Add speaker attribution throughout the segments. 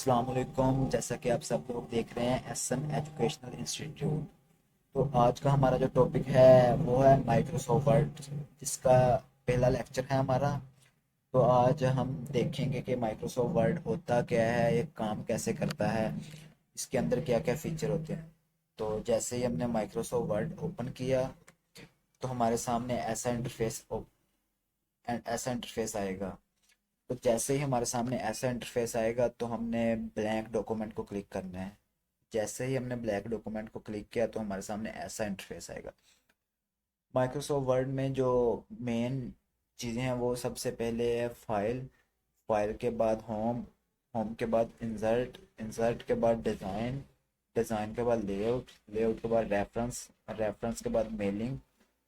Speaker 1: अस्सलाम वालेकुम। जैसा कि आप सब लोग देख रहे हैं एसएन एजुकेशनल इंस्टीट्यूट। तो आज का हमारा जो टॉपिक है वो है माइक्रोसॉफ्ट वर्ड, जिसका पहला लेक्चर है हमारा। तो आज हम देखेंगे कि माइक्रोसॉफ्ट वर्ड होता क्या है, ये काम कैसे करता है, इसके अंदर क्या क्या फीचर होते हैं। तो जैसे ही हमने माइक्रोसॉफ्ट वर्ड ओपन किया तो हमारे सामने ऐसा इंटरफेस आएगा। तो जैसे ही हमारे सामने ऐसा इंटरफेस आएगा तो हमने ब्लैंक डॉक्यूमेंट को क्लिक करना है। जैसे ही हमने ब्लैक डॉक्यूमेंट को क्लिक किया तो हमारे सामने ऐसा इंटरफेस आएगा। माइक्रोसॉफ्ट वर्ड में जो मेन चीज़ें हैं वो सबसे पहले है फाइल, फाइल के बाद होम, होम के बाद इंसर्ट, इंसर्ट के बाद डिज़ाइन, डिज़ाइन के बाद लेआउट, लेआउट के बाद रेफरेंस, रेफरेंस के बाद मेलिंग,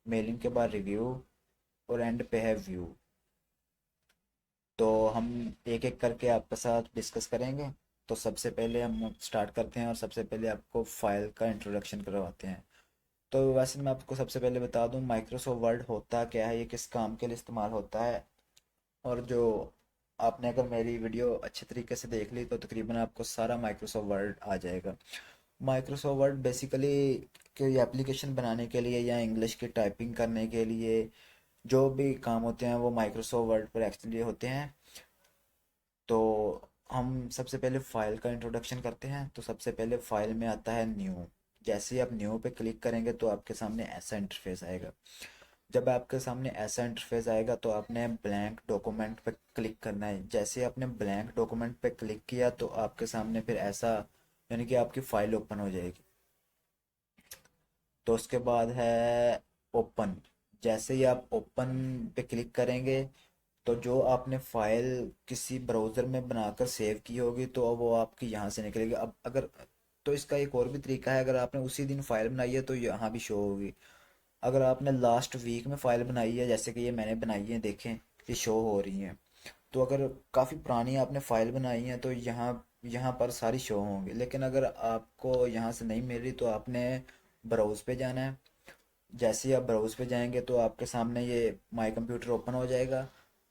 Speaker 1: मेलिंग के बाद रिव्यू, और एंड पे है व्यू। तो हम एक एक करके आपके साथ डिस्कस करेंगे। तो सबसे पहले हम स्टार्ट करते हैं और सबसे पहले आपको फाइल का इंट्रोडक्शन करवाते हैं। तो वैसे मैं आपको सबसे पहले बता दूं माइक्रोसॉफ्ट वर्ड होता क्या है, ये किस काम के लिए इस्तेमाल होता है। और जो आपने अगर मेरी वीडियो अच्छे तरीके से देख ली तो तकरीबन आपको सारा माइक्रोसॉफ्ट वर्ड आ जाएगा। माइक्रोसॉफ्ट वर्ड बेसिकली कोई एप्लीकेशन बनाने के लिए या इंग्लिश की टाइपिंग करने के लिए जो भी काम होते हैं वो माइक्रोसॉफ्ट वर्ड पर एक्चुअली होते हैं। तो हम सबसे पहले फाइल का इंट्रोडक्शन करते हैं। तो सबसे पहले फाइल में आता है न्यू। जैसे ही आप न्यू पे क्लिक करेंगे तो आपके सामने ऐसा इंटरफेस आएगा। जब आपके सामने ऐसा इंटरफेस आएगा तो आपने ब्लैंक डॉक्यूमेंट पे क्लिक करना है। जैसे ही आपने ब्लैंक डॉक्यूमेंट पे क्लिक किया तो आपके सामने फिर ऐसा, यानी कि आपकी फाइल ओपन हो जाएगी। तो उसके बाद है ओपन। जैसे ही आप ओपन पे क्लिक करेंगे तो जो आपने फाइल किसी ब्राउज़र में बनाकर सेव की होगी तो अब वो आपकी यहाँ से निकलेगी। अब अगर तो इसका एक और भी तरीका है, अगर आपने उसी दिन फाइल बनाई है तो यहाँ भी शो होगी। अगर आपने लास्ट वीक में फाइल बनाई है, जैसे कि ये मैंने बनाई है, देखें ये शो हो रही हैं। तो अगर काफ़ी पुरानी आपने फाइल बनाई है तो यहाँ यहाँ पर सारी शो होंगी। लेकिन अगर आपको यहाँ से नहीं मिल रही तो आपने ब्राउज़ पे जाना है। जैसे ही आप ब्राउज़ पे जाएंगे तो आपके सामने ये माई कंप्यूटर ओपन हो जाएगा।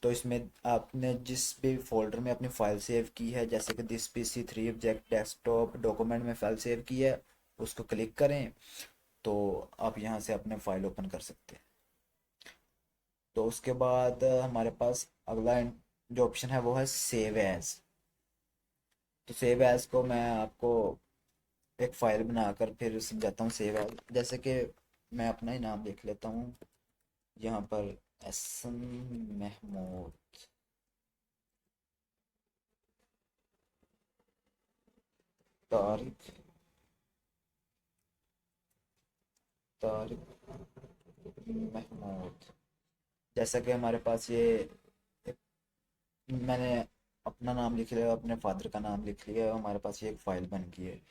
Speaker 1: तो इसमें आपने जिस भी फोल्डर में अपनी फाइल सेव की है, जैसे कि this PC 3 object desktop document में फाइल सेव की है, उसको क्लिक करें तो आप यहाँ से अपने फाइल ओपन कर सकते हैं। तो उसके बाद हमारे पास अगला जो ऑप्शन है वो है सेव एज। तो सेव एज को मैं आपको एक फाइल बनाकर फिर समझाता हूँ। सेव एज जैसे कि मैं अपना ही नाम लिख लेता हूँ यहाँ पर, एहसन महमूद, तारिक, तारिक महमूद। जैसा कि हमारे पास ये एक, मैंने अपना नाम लिख लिया, अपने फादर का नाम लिख लिया, हमारे पास ये एक फ़ाइल बन गई है।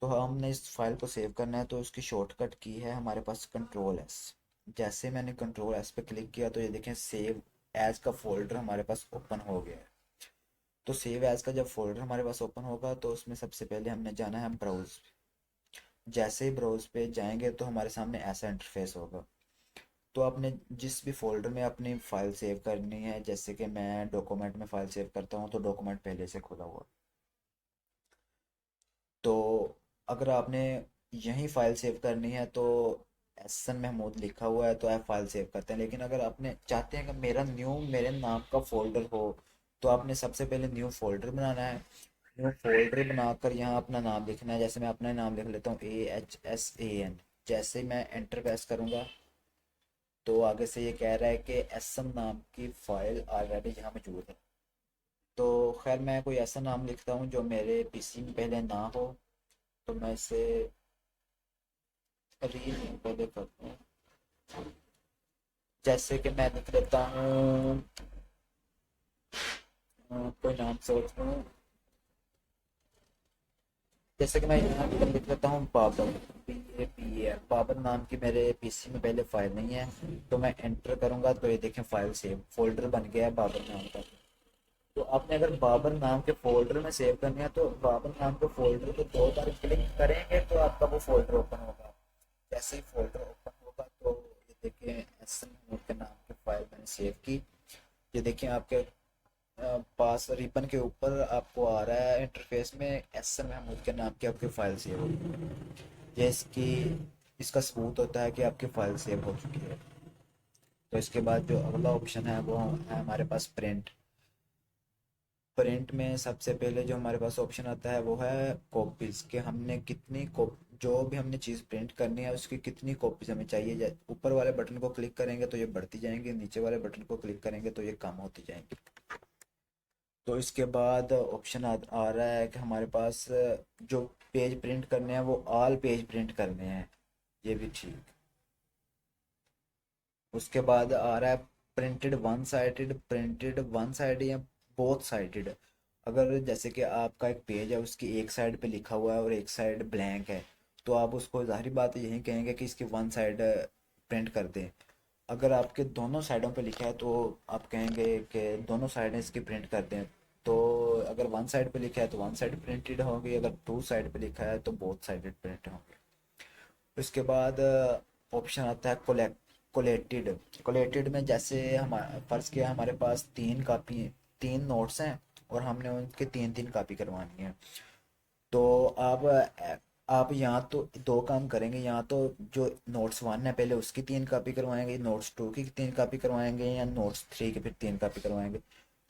Speaker 1: तो हमने इस फाइल को सेव करना है तो उसकी शॉर्टकट की है हमारे पास कंट्रोल एस। जैसे मैंने कंट्रोल एस पे क्लिक किया तो ये देखें सेव एज का फोल्डर हमारे पास ओपन हो गया है। तो सेव एज का जब फोल्डर हमारे पास ओपन होगा तो उसमें सबसे पहले हमने जाना है ब्राउज। जैसे ही ब्राउज पे जाएंगे तो हमारे सामने ऐसा इंटरफेस होगा। तो आपने जिस भी फोल्डर में अपनी फाइल सेव करनी है, जैसे कि मैं डॉक्यूमेंट में फाइल सेव करता हूँ तो डॉक्यूमेंट पहले से खुला हुआ। तो अगर आपने यही फाइल सेव करनी है तो एहसन महमूद लिखा हुआ है तो आप फाइल सेव करते हैं। लेकिन अगर आपने चाहते हैं कि मेरा न्यू मेरे नाम का फोल्डर हो तो आपने सबसे पहले न्यू फोल्डर बनाना है। न्यू फोल्डर बनाकर यहाँ अपना नाम लिखना है। जैसे मैं अपना नाम लिख लेता हूँ AHSAN। जैसे ही मैं एंटर प्रेस करूँगा तो आगे से ये कह रहा है कि एहसन नाम की फाइल ऑलरेडी यहाँ मौजूद है। तो खैर मैं कोई ऐसा नाम लिखता हूँ जो मेरे पीसी में पहले ना हो। तो मैं इसे रील पहले करता हूँ। जैसे कि मैं लिख लेता हूँ कोई नाम सोच लूँ। जैसे कि मैं यहाँ पर लिख लेता हूँ बाबर, BABR। बाबर नाम की मेरे पीसी में पहले फाइल नहीं है। तो मैं एंटर करूँगा तो ये देखें फाइल सेव, फोल्डर बन गया है बाबर नाम का। तो आपने अगर बाबर नाम के फोल्डर में सेव करनी है तो बाबर नाम के फोल्डर को 2 बार क्लिक करेंगे तो आपका वो फोल्डर ओपन होगा। जैसे ही फोल्डर ओपन होगा तो ये देखिए एहसन महमूद के नाम की फाइल मैंने सेव की। ये देखिए आपके पास रिबन के ऊपर आपको आ रहा है इंटरफेस में एस एन महमूद के नाम की आपकी फाइल सेव होगी। ये इसकी इसका सबूत होता है कि आपकी फाइल सेव हो चुकी है। तो इसके बाद जो अगला ऑप्शन है वो है हमारे पास प्रिंट। प्रिंट में सबसे पहले जो हमारे पास ऑप्शन आता है वो है कॉपीज, कि हमने कितनी जो भी हमने चीज़ प्रिंट करनी है उसकी कितनी कॉपीज हमें चाहिए। ऊपर वाले बटन को क्लिक करेंगे तो ये बढ़ती जाएंगी, नीचे वाले बटन को क्लिक करेंगे तो ये कम होती जाएंगी। तो इसके बाद ऑप्शन आ रहा है कि हमारे पास जो पेज प्रिंट करने हैं वो ऑल पेज प्रिंट करने हैं, ये भी ठीक। उसके बाद आ रहा है प्रिंटेड वन साइड या बोथ साइडेड। अगर जैसे कि आपका एक पेज है उसकी एक साइड पे लिखा हुआ है और एक साइड ब्लैंक है, तो आप उसको ज़ाहिर बात है यही कहेंगे कि इसकी वन साइड प्रिंट कर दें। अगर आपके दोनों साइडों पे लिखा है तो आप कहेंगे कि दोनों साइडें इसकी प्रिंट कर दें। तो अगर वन साइड पे लिखा है तो वन साइड प्रिंटेड होगी, अगर टू साइड पे लिखा है तो बोथ साइडेड प्रिंट होंगे। उसके बाद ऑप्शन आता है कोलेटेड। कोलेटेड में जैसे हमारा फ़र्ज़ किया हमारे पास तीन नोट्स हैं और हमने उनके तीन तीन कॉपी करवानी है। तो आप यहाँ तो दो काम करेंगे, यहाँ तो जो नोट्स वन है पहले उसकी तीन कॉपी करवाएंगे, नोट्स टू की तीन कॉपी करवाएंगे, या नोट्स थ्री की फिर तीन कॉपी करवाएंगे।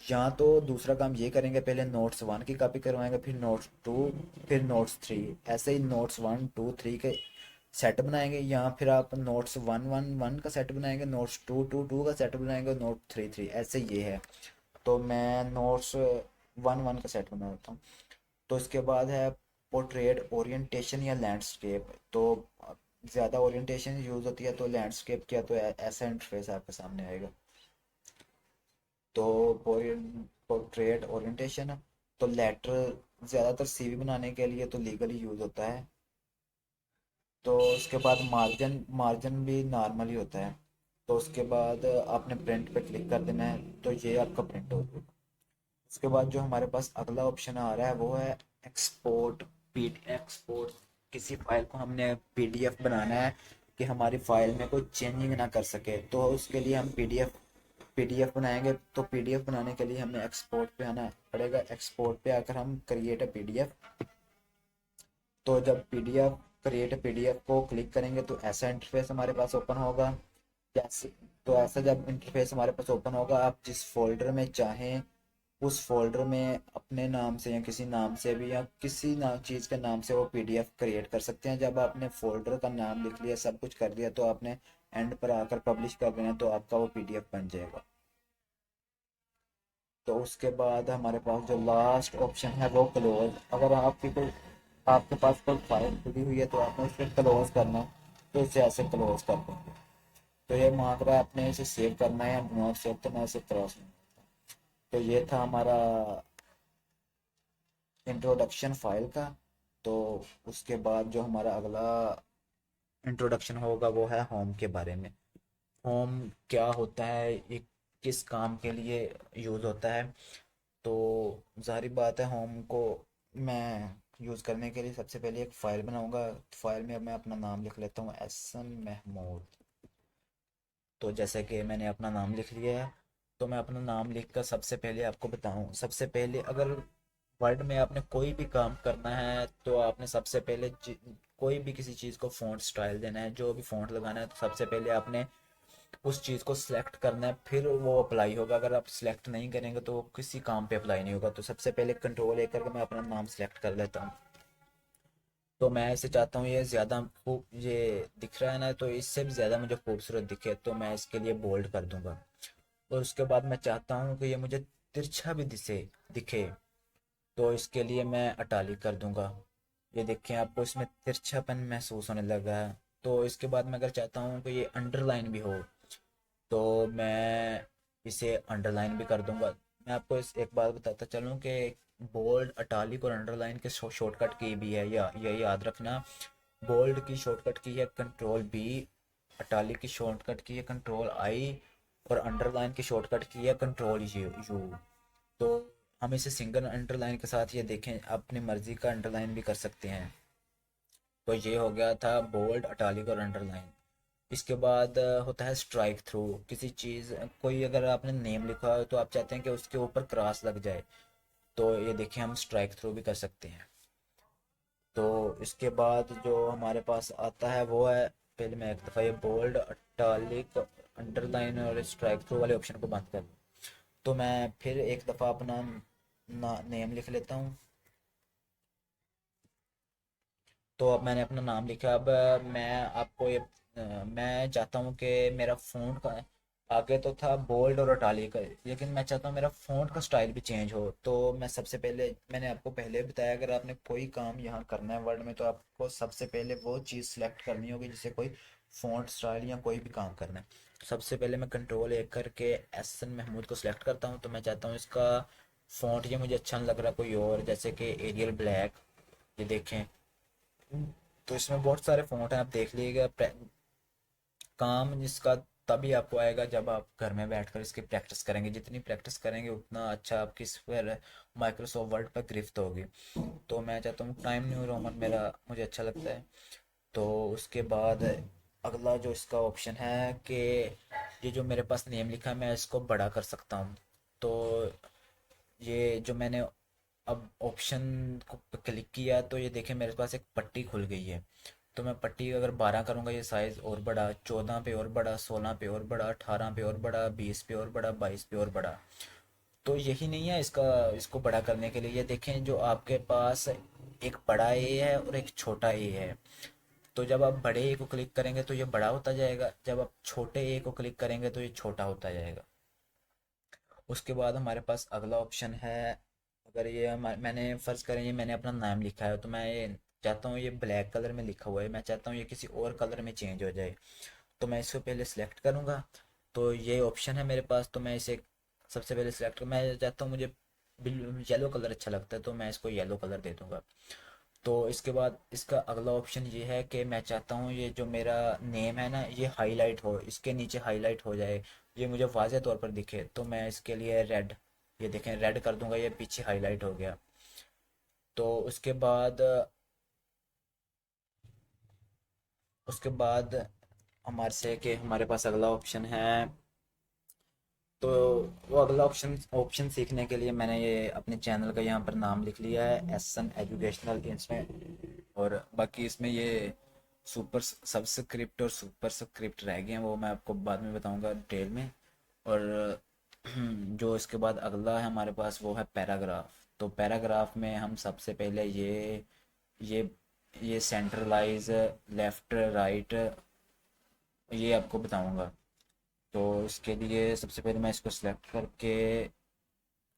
Speaker 1: यहाँ तो दूसरा काम ये करेंगे, पहले नोट्स वन की कॉपी करवाएंगे, फिर नोट्स टू, फिर नोट्स थ्री। ऐसे ही नोट्स वन टू थ्री के सेट बनाएंगे, या फिर आप नोट्स वन वन वन का सेट बनाएंगे, नोट्स टू टू टू का सेट बनाएंगे, नोट थ्री थ्री, ऐसे ये है। तो मैं नोट्स वन वन का सेट बना देता हूँ। तो इसके बाद है पोर्ट्रेट ओरिएंटेशन या लैंडस्केप। तो ज़्यादा ओरिएंटेशन यूज़ होती है तो लैंडस्केप किया तो ऐसा इंटरफेस आपके सामने आएगा। तो पोर्ट्रेट ओरिएंटेशन, तो लेटर ज़्यादातर सीवी बनाने के लिए तो लीगली यूज़ होता है। तो उसके बाद मार्जिन मार्जिन भी नॉर्मल ही होता है। तो उसके बाद आपने प्रिंट पे क्लिक कर देना है तो ये आपका प्रिंट हो जाएगा। उसके बाद जो हमारे पास अगला ऑप्शन आ रहा है वो है एक्सपोर्ट। एक्सपोर्ट, किसी फाइल को हमने पीडीएफ बनाना है कि हमारी फाइल में कोई चेंजिंग ना कर सके, तो उसके लिए हम पीडीएफ बनाएंगे। तो पीडीएफ बनाने के लिए हमें एक्सपोर्ट पे आना पड़ेगा। एक्सपोर्ट पे आकर हम क्रिएट अ पीडीएफ। तो जब पीडीएफ क्रिएट पीडीएफ को क्लिक करेंगे तो ऐसा इंटरफेस हमारे पास ओपन होगा। जैसे तो ऐसा जब इंटरफेस हमारे पास ओपन होगा, आप जिस फोल्डर में चाहें उस फोल्डर में अपने नाम से या किसी नाम से भी या किसी चीज़ के नाम से वो पीडीएफ क्रिएट कर सकते हैं। जब आपने फोल्डर का नाम लिख लिया, सब कुछ कर दिया, तो आपने एंड पर आकर पब्लिश कर देना, तो आपका वो पीडीएफ बन जाएगा। तो उसके बाद हमारे पास जो लास्ट ऑप्शन है वो क्लोज। अगर आपके पास कोई फाइल खुली हुई है तो आपने उसे क्लोज करना, तो इसे ऐसे क्लोज कर देंगे। तो ये मांग रहा है आपने इसे सेव करना है या नॉट सेव, तो मैं इसे क्रॉस नहीं। तो ये था हमारा इंट्रोडक्शन फाइल का। तो उसके बाद जो हमारा अगला इंट्रोडक्शन होगा वो है होम के बारे में। होम क्या होता है, ये किस काम के लिए यूज़ होता है। तो जाहिर बात है होम को मैं यूज़ करने के लिए सबसे पहले एक फ़ाइल बनाऊंगा। फाइल में अब मैं अपना नाम लिख लेता हूँ, एहसन महमूद। तो जैसे कि मैंने अपना नाम लिख लिया है, तो मैं अपना नाम लिख कर सबसे पहले आपको बताऊं, सबसे पहले अगर वर्ड में आपने कोई भी काम करना है तो आपने सबसे पहले कोई भी किसी चीज़ को फ़ॉन्ट स्टाइल देना है, जो भी फ़ॉन्ट लगाना है, तो सबसे पहले आपने उस चीज़ को सिलेक्ट करना है, फिर वो अप्लाई होगा। अगर आप सिलेक्ट नहीं करेंगे तो वो किसी काम पे अप्लाई नहीं होगा। तो सबसे पहले कंट्रोल ए करके मैं अपना नाम सेलेक्ट कर लेता हूँ। तो मैं इसे चाहता हूँ ये ज़्यादा खूब ये दिख रहा है ना, तो इससे भी ज़्यादा मुझे खूबसूरत दिखे, तो मैं इसके लिए बोल्ड कर दूंगा। और उसके बाद मैं चाहता हूँ कि ये मुझे तिरछा भी दिखे, तो इसके लिए मैं अटालिक कर दूंगा। ये देखें, आपको इसमें तिरछापन महसूस होने लगा है। तो इसके बाद मैं अगर चाहता हूँ कि ये अंडरलाइन भी हो, तो मैं इसे अंडरलाइन भी कर दूंगा। मैं आपको इस एक बात बताता चलूँ कि बोल्ड, अटालिक और अंडरलाइन के शॉर्टकट की भी है, या ये याद रखना। बोल्ड की शॉर्टकट की है कंट्रोल बी, अटालिक की शॉर्टकट की है कंट्रोल आई, और अंडरलाइन की शॉर्टकट की है कंट्रोल यू। तो हम इसे सिंगल अंडरलाइन के साथ ये देखें, अपनी मर्जी का अंडरलाइन भी कर सकते हैं। तो ये हो गया था बोल्ड, अटालिक और अंडरलाइन। इसके बाद होता है स्ट्राइक थ्रू। किसी चीज़, कोई अगर आपने नेम लिखा हो तो आप चाहते हैं कि उसके ऊपर क्रॉस लग जाए, तो ये देखिए हम स्ट्राइक थ्रू भी कर सकते हैं। तो इसके बाद जो हमारे पास आता है वो है, पहले मैं एक दफ़ा ये बोल्ड, इटालिक, अंडरलाइन और स्ट्राइक थ्रू वाले ऑप्शन को बंद कर दूँ। तो मैं फिर एक दफ़ा अपना नेम लिख लेता हूँ। तो अब मैंने अपना नाम लिखा। अब मैं आपको ये मैं चाहता हूँ कि मेरा फ़ॉन्ट का, आगे तो था बोल्ड और इटालिक, लेकिन मैं चाहता हूँ मेरा फ़ॉन्ट का स्टाइल भी चेंज हो। तो मैं सबसे पहले, मैंने आपको पहले बताया, अगर आपने कोई काम यहाँ करना है वर्ड में तो आपको सबसे पहले वो चीज़ सेलेक्ट करनी होगी जिससे कोई फ़ॉन्ट स्टाइल या कोई भी काम करना है। सबसे पहले मैं कंट्रोल एक करके एस एन महमूद को सिलेक्ट करता हूँ। तो मैं चाहता हूँ इसका फ़ॉन्ट, ये मुझे अच्छा नहीं लग रहा कोई और, जैसे कि एरियल ब्लैक, ये देखें। तो इसमें बहुत सारे फ़ॉन्ट हैं, आप देख लीजिएगा। काम इसका तभी आपको आएगा जब आप घर में बैठकर इसकी प्रैक्टिस करेंगे। जितनी प्रैक्टिस करेंगे उतना अच्छा आपकी इस पर माइक्रोसॉफ्ट वर्ड पर गिरफ्त होगी। तो मैं चाहता हूँ टाइम न्यू रोमन मेरा मुझे अच्छा लगता है। तो उसके बाद अगला जो इसका ऑप्शन है कि ये जो मेरे पास नेम लिखा है मैं इसको बड़ा कर सकता हूँ। तो ये जो मैंने अब ऑप्शन को क्लिक किया तो ये देखें मेरे पास एक पट्टी खुल गई है। तो मैं पट्टी अगर 12 करूँगा ये साइज़ और बड़ा, 14 पे और बड़ा, 16 पे और बड़ा, 18 पे और बड़ा, 20 पे और बड़ा, 22 पे और बड़ा। तो यही नहीं है इसका, इसको बड़ा करने के लिए ये देखें जो आपके पास एक बड़ा ए है और एक छोटा ए है। तो जब आप बड़े ए को क्लिक करेंगे तो ये बड़ा होता जाएगा, जब आप छोटे ए को क्लिक करेंगे तो ये छोटा होता जाएगा। उसके बाद हमारे पास अगला ऑप्शन है, अगर ये मैंने फ़र्ज़ करें ये मैंने अपना नाम लिखा है तो मैं ये चाहता हूँ ये ब्लैक कलर में लिखा हुआ है, मैं चाहता हूँ ये किसी और कलर में चेंज हो जाए। तो मैं इसको पहले सेलेक्ट करूँगा। तो ये ऑप्शन है मेरे पास, तो मैं इसे सबसे पहले सेलेक्ट, मैं चाहता हूँ मुझे येलो कलर अच्छा लगता है तो मैं इसको येलो कलर दे दूँगा। तो इसके बाद इसका अगला ऑप्शन ये है कि मैं चाहता हूँ ये जो मेरा नेम है ना ये हाईलाइट हो, इसके नीचे हाईलाइट हो जाए, ये मुझे वाज़े तौर पर दिखे। तो मैं इसके लिए रेड, ये देखें रेड कर दूंगा, ये पीछे हाईलाइट हो गया। तो उसके बाद हमारे से कि हमारे पास अगला ऑप्शन है। तो वो अगला ऑप्शन ऑप्शन सीखने के लिए मैंने ये अपने चैनल का यहाँ पर नाम लिख लिया है, एस एन एजुकेशनल इसमें। और बाकी इसमें ये सुपर सब्सक्रिप्ट और सुपर स्क्रिप्ट रह गए हैं, वो मैं आपको बाद में बताऊंगा डिटेल में। और जो इसके बाद अगला है हमारे पास वो है पैराग्राफ। तो पैराग्राफ में हम सबसे पहले ये ये सेंट्रलाइज, लेफ्ट राइट, ये आपको बताऊंगा। तो इसके लिए सबसे पहले मैं इसको सिलेक्ट करके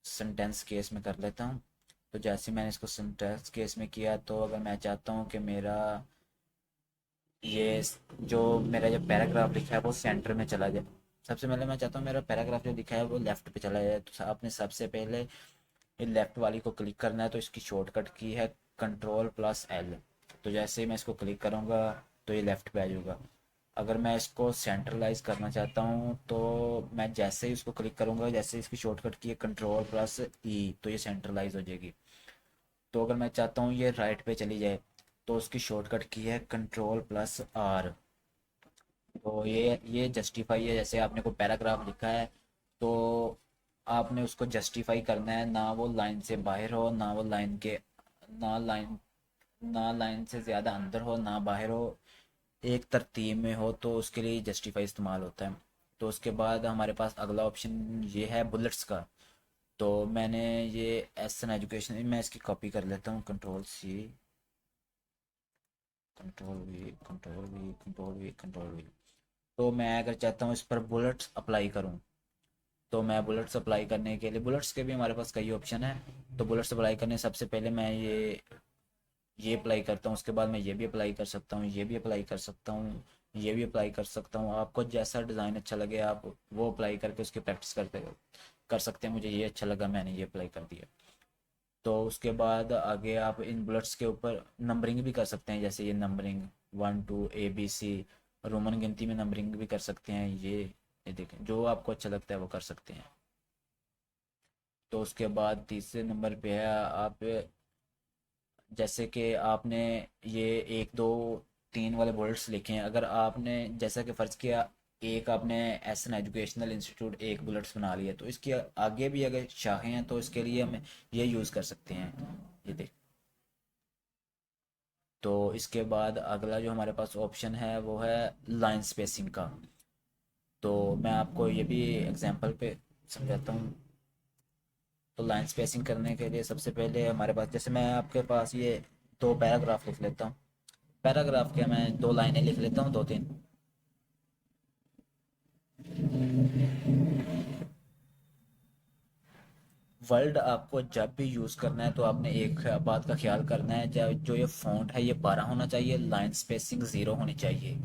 Speaker 1: सेंटेंस केस में कर लेता हूँ। तो जैसे मैंने इसको सेंटेंस केस में किया तो अगर मैं चाहता हूँ कि मेरा ये जो मेरा जो पैराग्राफ लिखा है वो सेंटर में चला जाए, सबसे पहले मैं चाहता हूँ मेरा पैराग्राफ जो लिखा है वो लेफ्ट पे चला जाए। तो आपने सबसे पहले ये लेफ्ट वाली को क्लिक करना है। तो इसकी शॉर्टकट की है कंट्रोल प्लस एल। तो जैसे ही मैं इसको क्लिक करूँगा तो ये लेफ्ट पे आ जाऊँगा। अगर मैं इसको सेंट्रलाइज करना चाहता हूँ तो मैं जैसे ही उसको क्लिक करूँगा, जैसे इसकी शॉर्टकट की है कंट्रोल प्लस ई, तो ये सेंट्रलाइज हो जाएगी। तो अगर मैं चाहता हूँ ये राइट पे चली जाए तो उसकी शॉर्टकट की है कंट्रोल प्लस आर। तो ये जस्टिफाई है, जैसे आपने कोई पैराग्राफ लिखा है तो आपने उसको जस्टिफाई करना है, ना वो लाइन से बाहर हो, ना वो लाइन के, ना लाइन ना लाइन से ज़्यादा अंदर हो ना बाहर हो, एक तरतीब में हो, तो उसके लिए जस्टिफाई इस्तेमाल होता है। तो उसके बाद हमारे पास अगला ऑप्शन ये है बुलेट्स का। तो मैंने ये एस एन एजुकेशन, मैं इसकी कॉपी कर लेता हूँ, control C, control V, control V, control V, control V. तो मैं अगर चाहता हूँ इस पर बुलेट्स अप्लाई करूँ तो मैं बुलेट्स अप्लाई करने के लिए, बुलेट्स के भी हमारे पास कई ऑप्शन है। तो बुलेट्स अप्लाई करने सबसे पहले मैं ये अप्लाई करता हूँ, उसके बाद मैं ये भी अप्लाई कर सकता हूँ, ये भी अप्लाई कर सकता हूँ, ये भी अप्लाई कर सकता हूँ। आपको जैसा डिज़ाइन अच्छा लगे आप वो अप्लाई करके उसकी प्रैक्टिस कर सकते हैं। मुझे ये अच्छा लगा, मैंने ये अप्लाई कर दिया। तो उसके बाद आगे आप इन बुलेट्स के ऊपर नंबरिंग भी कर सकते हैं, जैसे ये नंबरिंग 1 2 ABC, रोमन गिनती में नंबरिंग भी कर सकते हैं। ये देखें जो आपको अच्छा लगता है वो कर सकते हैं। तो उसके बाद तीसरे नंबर पे है आप, जैसे कि आपने ये 1 2 तीन वाले बुलेट्स लिखे हैं। अगर आपने जैसा कि फ़र्ज़ किया एक आपने एस एन एजुकेशनल इंस्टीट्यूट एक बुलेट्स बना लिया, तो इसके आगे भी अगर शाखें हैं तो इसके लिए हम ये यूज़ कर सकते हैं। ये देख, तो इसके बाद अगला जो हमारे पास ऑप्शन है वो है लाइन स्पेसिंग का। तो मैं आपको ये भी एग्जांपल पे समझाता हूँ। तो लाइन स्पेसिंग करने के लिए सबसे पहले हमारे पास, जैसे मैं आपके पास ये दो पैराग्राफ लिख लेता हूँ। पैराग्राफ क्या, मैं दो लाइनें लिख लेता हूँ, दो तीन। वर्ड आपको जब भी यूज़ करना है तो आपने एक बात का ख्याल करना है, जब जो ये फ़ॉन्ट है ये 12 होना चाहिए, लाइन स्पेसिंग 0 होनी चाहिए।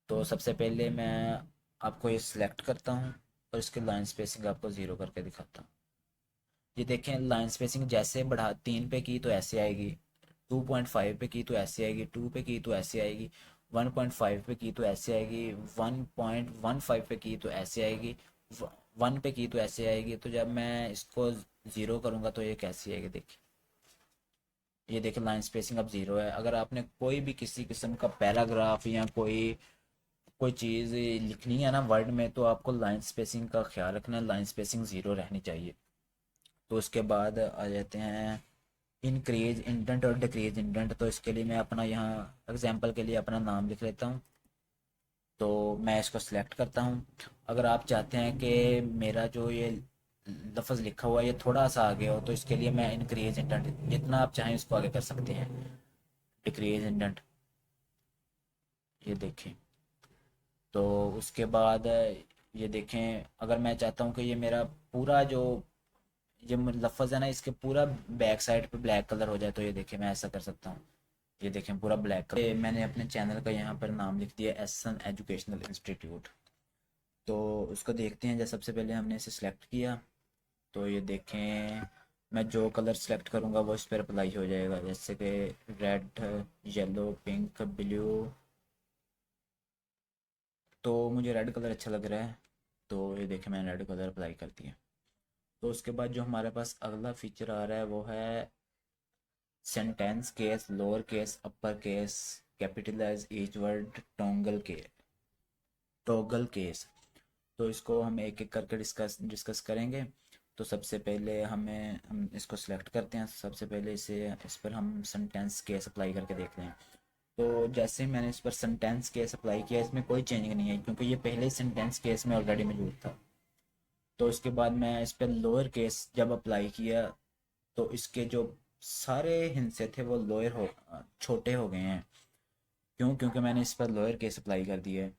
Speaker 1: तो सबसे पहले मैं आपको ये सिलेक्ट करता हूँ और इसकी लाइन स्पेसिंग आपको 0 करके दिखाता हूँ। ये देखें, लाइन स्पेसिंग जैसे बढ़ा 3 पे की तो ऐसे आएगी, 2.5 पे की तो ऐसे आएगी, 2 पे की तो ऐसे आएगी, 1.5 पे की तो ऐसे आएगी, 1.15 पे की तो ऐसे आएगी, 1 पे की तो ऐसे आएगी। तो जब मैं इसको 0 करूँगा तो ये कैसी आएगी, देखिए। ये देखिए लाइन स्पेसिंग अब 0 है। अगर आपने कोई भी किसी किस्म का पैराग्राफ या कोई कोई चीज़ लिखनी है ना वर्ड में, तो आपको लाइन स्पेसिंग का ख्याल रखना है, लाइन स्पेसिंग 0 रहनी चाहिए। तो उसके बाद आ जाते हैं इंक्रीज इंडेंट और डिक्रीज इंडेंट। तो इसके लिए मैं अपना यहाँ एग्जांपल के लिए अपना नाम लिख लेता हूँ। तो मैं इसको सिलेक्ट करता हूँ। अगर आप चाहते हैं कि मेरा जो ये लफ्ज़ लिखा हुआ है ये थोड़ा सा आगे हो, तो इसके लिए मैं इंक्रीज इंडेंट जितना आप चाहें इसको आगे कर सकते हैं। डिक्रीज इंडेंट, ये देखें। तो उसके बाद ये देखें, अगर मैं चाहता हूँ कि ये मेरा पूरा जो ये लफ्ज़ है ना इसके पूरा बैक साइड पे ब्लैक कलर हो जाए, तो ये देखें मैं ऐसा कर सकता हूँ। ये देखें पूरा ब्लैक कलर। मैंने अपने चैनल का यहाँ पर नाम लिख दिया एसन एजुकेशनल इंस्टीट्यूट। तो उसको देखते हैं। जैसे सबसे पहले हमने इसे सिलेक्ट किया, तो ये देखें मैं जो कलर सेलेक्ट करूँगा वो इस पर अप्लाई हो जाएगा, जैसे कि रेड, येलो, पिंक, ब्लू। तो मुझे रेड कलर अच्छा लग रहा है, तो ये देखें मैंने रेड कलर अप्लाई कर दिया। तो उसके बाद जो हमारे पास अगला फीचर आ रहा है वो है sentence case, lower case, upper case, capitalize each word, toggle case. तो इसको हम एक एक करके डिस्कस डिस्कस करेंगे। तो सबसे पहले हम इसको सिलेक्ट करते हैं। सबसे पहले इस पर हम सेंटेंस केस अप्लाई करके देखते हैं। तो जैसे ही मैंने इस पर सेंटेंस केस अप्लाई किया, इसमें कोई चेंजिंग नहीं है क्योंकि ये पहले ही सेंटेंस केस में ऑलरेडी मौजूद था। तो इसके बाद मैं इस पर लोअर केस जब अप्लाई किया, तो इसके जो सारे हिस्से थे वो लोअर हो छोटे हो गए हैं। क्यों? क्योंकि मैंने इस पर लोअर केस अप्लाई कर दिया है।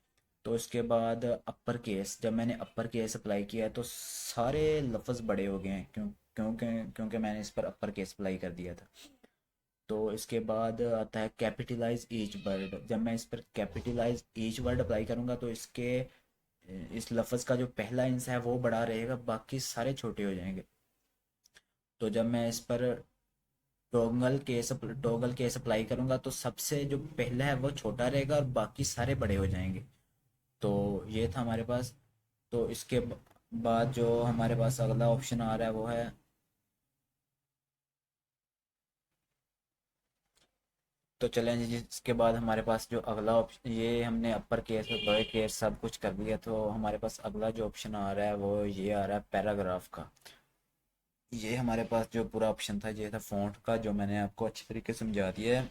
Speaker 1: तो इसके बाद अपर केस, जब मैंने अपर केस अप्लाई किया तो सारे लफ्ज़ बड़े हो गए हैं। क्योंकि क्योंकि मैंने इस पर अपर केस अप्लाई कर दिया था। तो इसके बाद आता है कैपिटलाइज ईच वर्ड। जब मैं इस पर कैपिटलाइज ईच वर्ड अप्लाई करूँगा तो इसके इस लफ्ज़ का जो पहला हिस्सा है वो बड़ा रहेगा, बाकी सारे छोटे हो जाएंगे। तो जब मैं इस पर टॉगल केस अप्लाई करूँगा तो सबसे जो पहला है वो छोटा रहेगा और बाकी सारे बड़े हो जाएंगे। तो ये था हमारे पास। तो इसके बाद जो हमारे पास अगला ऑप्शन आ रहा है वो है, तो चलें जी, इसके बाद हमारे पास जो अगला ऑप्शन, ये हमने अपर केस और लोअर केस सब कुछ कर लिया। तो हमारे पास अगला जो ऑप्शन आ रहा है वो ये आ रहा है पैराग्राफ का। ये हमारे पास जो पूरा ऑप्शन था ये था फ़ॉन्ट का, जो मैंने आपको अच्छी तरीके से समझा दिया है।